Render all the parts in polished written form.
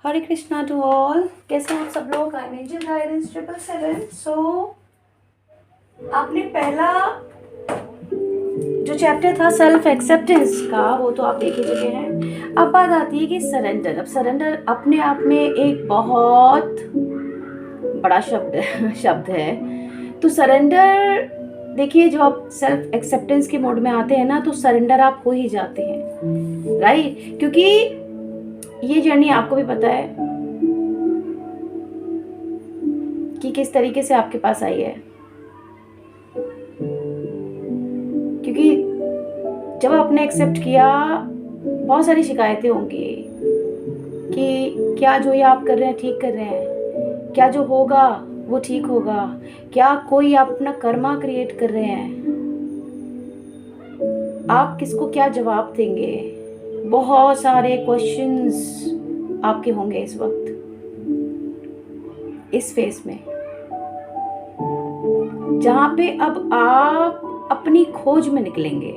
Hare Krishna to all. कैसे हैं आप सब लोग? I am angel guidance 777। सो आपने पहला जो चैप्टर था सेल्फ एक्सेप्टेंस का वो तो आप देख ही चुके हैं। अब बात आती है कि सरेंडर। अब सरेंडर अपने आप में एक बहुत बड़ा शब्द है। तो सरेंडर देखिए, जो आप सेल्फ एक्सेप्टेंस के मोड में आते हैं ना, तो सरेंडर आप हो ही जाते हैं, राइट? क्योंकि ये जर्नी आपको भी पता है कि किस तरीके से आपके पास आई है। क्योंकि जब आपने एक्सेप्ट किया, बहुत सारी शिकायतें होंगी कि क्या जो ये आप कर रहे हैं ठीक कर रहे हैं, क्या जो होगा वो ठीक होगा, क्या कोई आप अपना कर्मा क्रिएट कर रहे हैं, आप किसको क्या जवाब देंगे। बहुत सारे क्वेश्चंस आपके होंगे इस वक्त, इस फेस में, जहां पे अब आप अपनी खोज में निकलेंगे,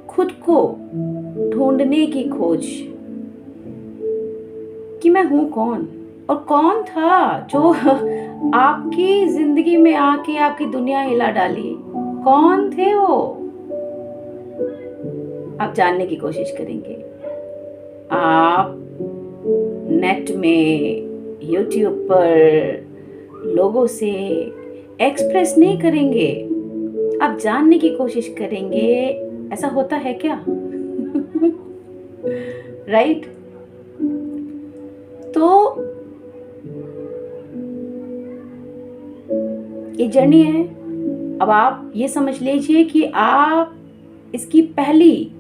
खुद को ढूंढने की खोज कि मैं हूं कौन, और कौन था जो आपकी जिंदगी में आके आपकी दुनिया हिला डाली। कौन थे वो? आप जानने की कोशिश करेंगे। आप नेट में, यूट्यूब पर लोगों से एक्सप्रेस नहीं करेंगे, आप जानने की कोशिश करेंगे ऐसा होता है क्या। राइट? तो ये जर्नी है। अब आप ये समझ लीजिए कि आप इसकी पहली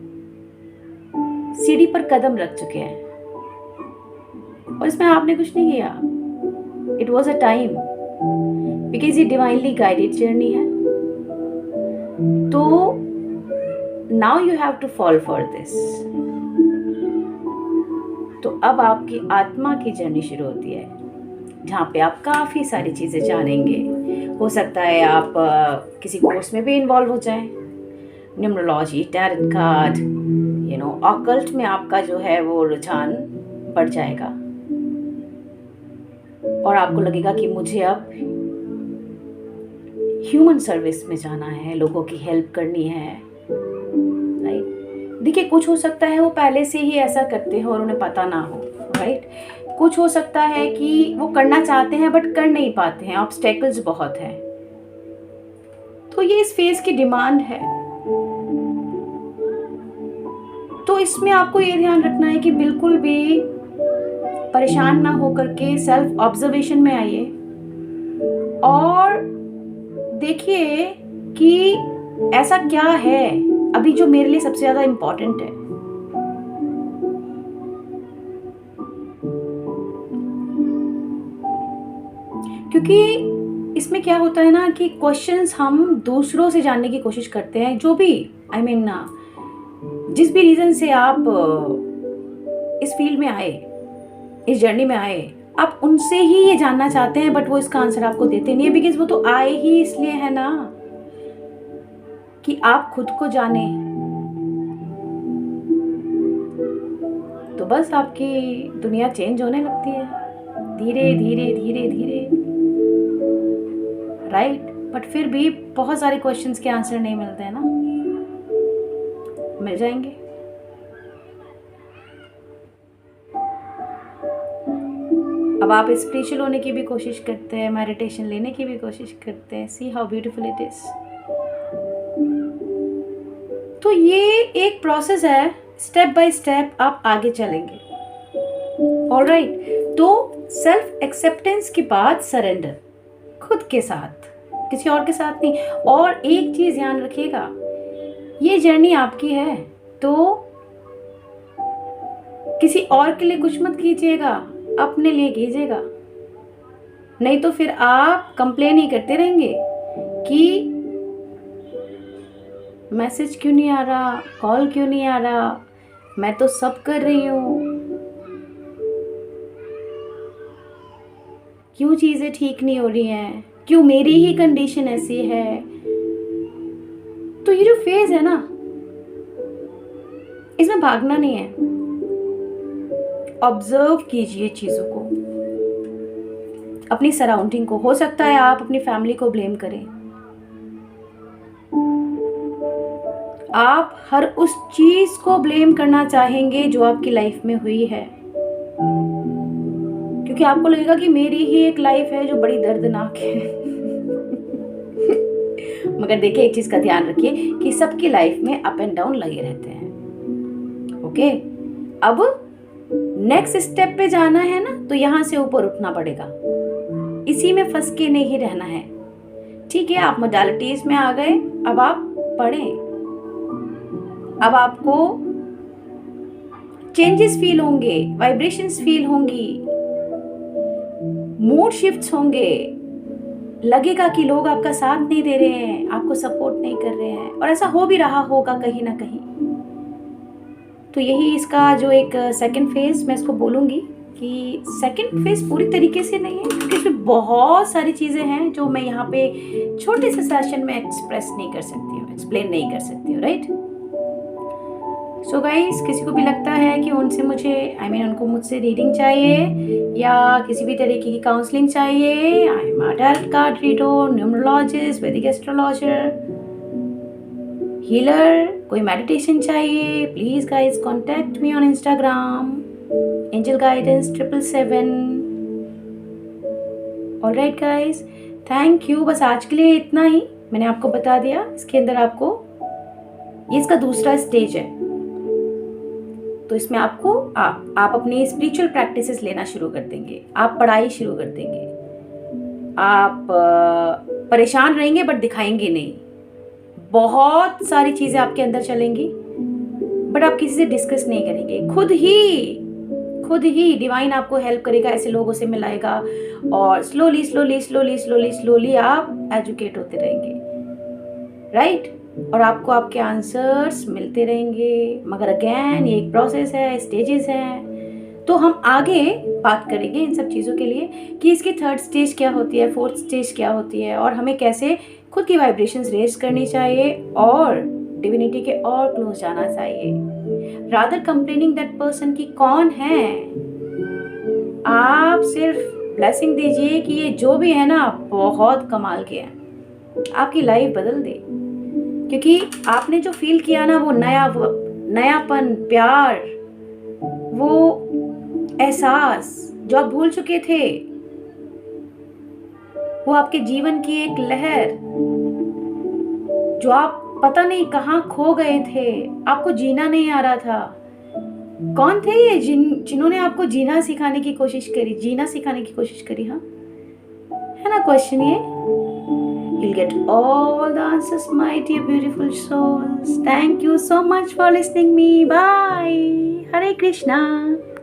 सीढ़ी पर कदम रख चुके हैं, और इसमें आपने कुछ नहीं किया। It was a time, because ये डिवाइनली गाइडेड जर्नी है। तो now you have to fall for this. तो अब आपकी आत्मा की जर्नी शुरू होती है, जहाँ पे आप काफ़ी सारी चीज़ें जानेंगे। हो सकता है आप किसी कोर्स में भी इन्वॉल्व हो जाएं, न्यूमरोलॉजी, टैरोट कार्ड, ऑकल्ट में आपका जो है वो रुझान बढ़ जाएगा, और आपको लगेगा कि मुझे अब ह्यूमन सर्विस में जाना है, लोगों की हेल्प करनी है। राइट? देखिए, कुछ हो सकता है वो पहले से ही ऐसा करते हो और उन्हें पता ना हो। राइट? कुछ हो सकता है कि वो करना चाहते हैं बट कर नहीं पाते हैं, ऑब्स्टेकल्स बहुत हैं। तो ये इस फेज की डिमांड है। तो इसमें आपको ये ध्यान रखना है कि बिल्कुल भी परेशान ना होकर के सेल्फ ऑब्जर्वेशन में आइए, और देखिए कि ऐसा क्या है अभी जो मेरे लिए सबसे ज्यादा इम्पोर्टेंट है। क्योंकि इसमें क्या होता है ना कि क्वेश्चंस हम दूसरों से जानने की कोशिश करते हैं, जो भी जिस भी रीजन से आप इस फील्ड में आए, इस जर्नी में आए, आप उनसे ही ये जानना चाहते हैं, बट वो इसका आंसर आपको देते नहीं है। बिकॉज वो तो आए ही इसलिए है ना कि आप खुद को जाने। तो बस आपकी दुनिया चेंज होने लगती है धीरे धीरे धीरे धीरे। राइट? बट फिर भी बहुत सारे क्वेश्चंस के आंसर नहीं मिलते हैं ना, मिल जाएंगे। अब आप स्पिरिचुअल होने की भी कोशिश करते हैं, मेडिटेशन लेने की भी कोशिश करते हैं। See how beautiful it is. तो ये एक प्रोसेस है, स्टेप बाय स्टेप आप आगे चलेंगे। ऑलराइट? तो सेल्फ एक्सेप्टेंस के बाद सरेंडर, खुद के साथ, किसी और के साथ नहीं। और एक चीज ध्यान रखिएगा, ये जर्नी आपकी है, तो किसी और के लिए कुछ मत कीजिएगा, अपने लिए कीजिएगा। नहीं तो फिर आप कंप्लेन ही करते रहेंगे कि मैसेज क्यों नहीं आ रहा, कॉल क्यों नहीं आ रहा, मैं तो सब कर रही हूँ, क्यों चीजें ठीक नहीं हो रही हैं, क्यों मेरी ही कंडीशन ऐसी है। तो ये जो फेज है ना, इसमें भागना नहीं है, सिर्फ ऑब्जर्व कीजिए चीज़ों को, अपनी सराउंडिंग को। हो सकता है आप अपनी फैमिली को ब्लेम करें, आप हर उस चीज़ को ब्लेम करना चाहेंगे जो आपकी लाइफ में हुई है, क्योंकि आपको लगेगा कि मेरी ही एक लाइफ है जो बड़ी दर्दनाक है। मगर देखिए, एक चीज़ का ध्यान रखिए कि सबकी लाइफ में अप एंड डाउन लगे रहते हैं। ओके, अब नेक्स्ट स्टेप पे जाना है ना, तो यहाँ से ऊपर उठना पड़ेगा, इसी में फंस के नहीं रहना है। ठीक है, आप मोडालिटीज में आ गए, अब आप पढ़ें, अब आपको चेंजेस फील होंगे, वाइब्रेशंस फील होंगी, मूड शिफ्ट्स होंगे, लगेगा कि लोग आपका साथ नहीं दे रहे हैं, आपको सपोर्ट नहीं कर रहे हैं, और ऐसा हो भी रहा होगा कहीं ना कहीं। तो यही इसका जो एक सेकंड फेज मैं इसको बोलूँगी कि सेकंड फेज पूरी तरीके से नहीं है, क्योंकि इसमें बहुत सारी चीज़ें हैं जो मैं यहाँ पे छोटे से सेशन में एक्सप्रेस नहीं कर सकती हूँ, एक्सप्लेन नहीं कर सकती हूँ, राइट। सो गाइस, किसी को भी लगता है कि उनसे मुझे उनको मुझसे रीडिंग चाहिए या किसी भी तरीके की काउंसलिंग चाहिए, I am a tarot card reader, numerologist, वैदिक एस्ट्रोलॉजर, हीलर, कोई मेडिटेशन चाहिए, please guys contact me on Instagram angel guidance 777। Alright guys, thank you. बस आज के लिए इतना ही मैंने आपको बता दिया। इसके अंदर आपको, ये इसका दूसरा स्टेज है, तो इसमें आपको आप अपनी स्पिरिचुअल प्रैक्टिसेस लेना शुरू कर देंगे, आप पढ़ाई शुरू कर देंगे, आप परेशान रहेंगे बट दिखाएंगे नहीं, बहुत सारी चीज़ें आपके अंदर चलेंगी बट आप किसी से डिस्कस नहीं करेंगे, खुद ही डिवाइन आपको हेल्प करेगा, ऐसे लोगों से मिलाएगा, और slowly slowly slowly slowly slowly आप एजुकेट होते रहेंगे, राइट। और आपको आपके आंसर्स मिलते रहेंगे। मगर अगेन ये एक प्रोसेस है, स्टेजेस हैं, तो हम आगे बात करेंगे इन सब चीज़ों के लिए कि इसकी थर्ड स्टेज क्या होती है, फोर्थ स्टेज क्या होती है, और हमें कैसे खुद की वाइब्रेशंस रेज करनी चाहिए और डिविनिटी के और क्लोज जाना चाहिए, रादर कंप्लेनिंग दैट पर्सन की कौन है। आप सिर्फ ब्लेसिंग दीजिए कि ये जो भी है ना बहुत कमाल के हैं, आपकी लाइफ बदल दे, क्योंकि आपने जो फील किया ना, वो नयापन, प्यार, वो एहसास जो आप भूल चुके थे, वो आपके जीवन की एक लहर जो आप पता नहीं कहाँ खो गए थे, आपको जीना नहीं आ रहा था। कौन थे ये जिन्होंने आपको जीना सिखाने की कोशिश करी, हाँ, है ना क्वेश्चन ये। You'll get all the answers, my dear beautiful souls. Thank you so much for listening me. Bye. Hare Krishna.